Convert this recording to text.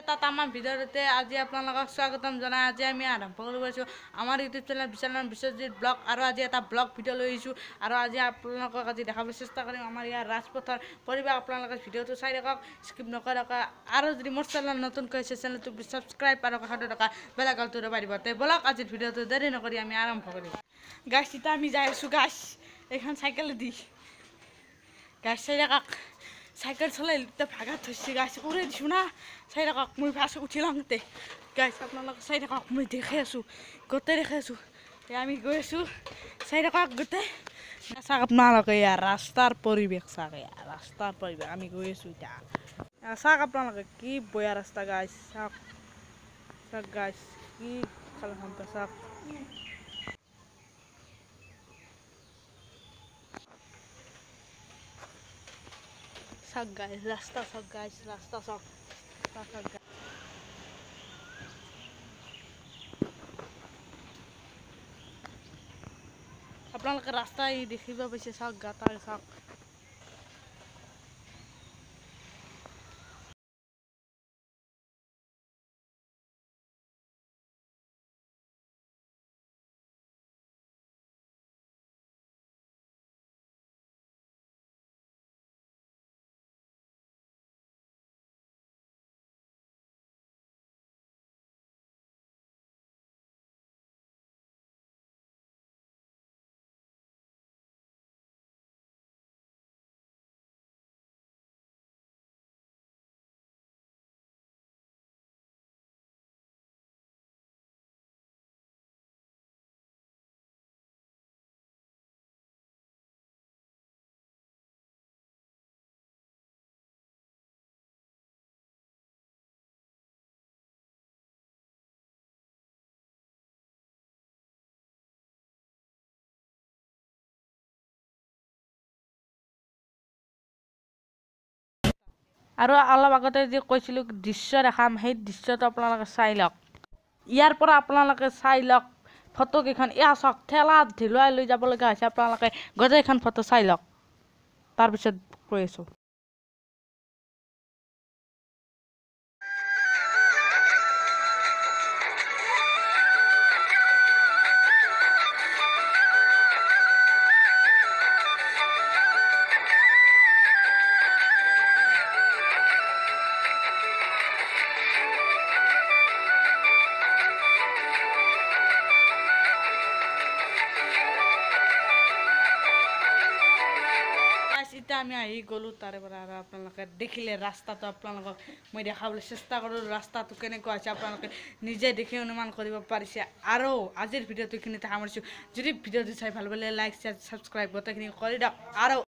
এটা তামাম ভিডিঅ'তে আজি আপোনালোকক স্বাগতম জনাই আজি আমি আৰম্ভ কৰিব পাৰিছোঁ আমাৰ ইউটিউব চেনেল বিশ্বজিৎ ব্লগ আৰু আজি এটা ব্লগ ভিডিঅ' লৈ আহিছোঁ আৰু আজি আপোনালোকক আজি দেখাবলৈ চেষ্টা কৰিম আমাৰ ইয়াৰ ৰাজপথৰ পৰিৱেশ আপোনালোকে ভিডিঅ'টো চাই থাকক স্কিপ নকৰাকৈ আৰু যদি মোৰ চেনেল নতুনকৈ হৈছে চেনেলটো ছাবস্ক্ৰাইব আৰু কাষতে থকা বেল আইকনটো দবাই দিব তে বলক আজিৰ ভিডিঅ'টো দেৰি নকৰি আমি আৰম্ভ কৰিম গাইছ এতিয়া আমি যাই আছোঁ গাইছ এইখন চাইকেলেদি গাইছ চাই থাকক সাইকেল চলাই ভাগাত থৈছে গাছ উড়ে দিছোঁ না চাই থাকক মই ফাৰ্ষ্ট উঠিলাম তাতে গাছ আপোনালোক চাই থাকক মই দেখি আছোঁ গোটেই দেখি আছোঁ আমি গৈ আছোঁ চাই থাকক গোটেই চাওক আপোনালোকে ইয়াৰ ৰাস্তাৰ পৰিৱেশ চাওক ইয়াৰ ৰাস্তাৰ পৰিৱেশ আমি গৈ আছোঁ এতিয়া চাওক আপোনালোকে কি বয়া ৰাস্তা গাছ চাওক চাওক গাছ কি খালখন চাওক Sag guys, rasta sag guys, rasta sag. Sag guys. আপোনালোকে ৰাস্তা দেখিব পাইছে চাওক গাটা চাওক আৰু অলপ আগতে যে কৈছিলোঁ দৃশ্য দেখাম সেই দৃশ্যটো আপোনালোকে চাই লওক ইয়াৰ পৰা আপোনালোকে চাই লওক ফটোকেইখন এয়া চাওক ঠেলাত ঢিলুৱাই লৈ যাব লগা হৈছে আপোনালোকে গোটেইখন ফটো চাই লওক তাৰপিছত কৈ আছোঁ আমি আহি গ'লোঁ তাৰে পৰা আৰু আপোনালোকে দেখিলে ৰাস্তাটো আপোনালোকক মই দেখাবলৈ চেষ্টা কৰোঁ ৰাস্তাটো কেনেকুৱা হৈছে আপোনালোকে নিজে দেখি অনুমান কৰিব পাৰিছে আৰু আজিৰ ভিডিঅ'টো এইখিনিতে সামৰিছোঁ যদি ভিডিঅ'টো চাই ভাল পালে লাইক শ্বেয়াৰ ছাবস্ক্ৰাইব গোটেইখিনি কৰি দিয়ক আৰু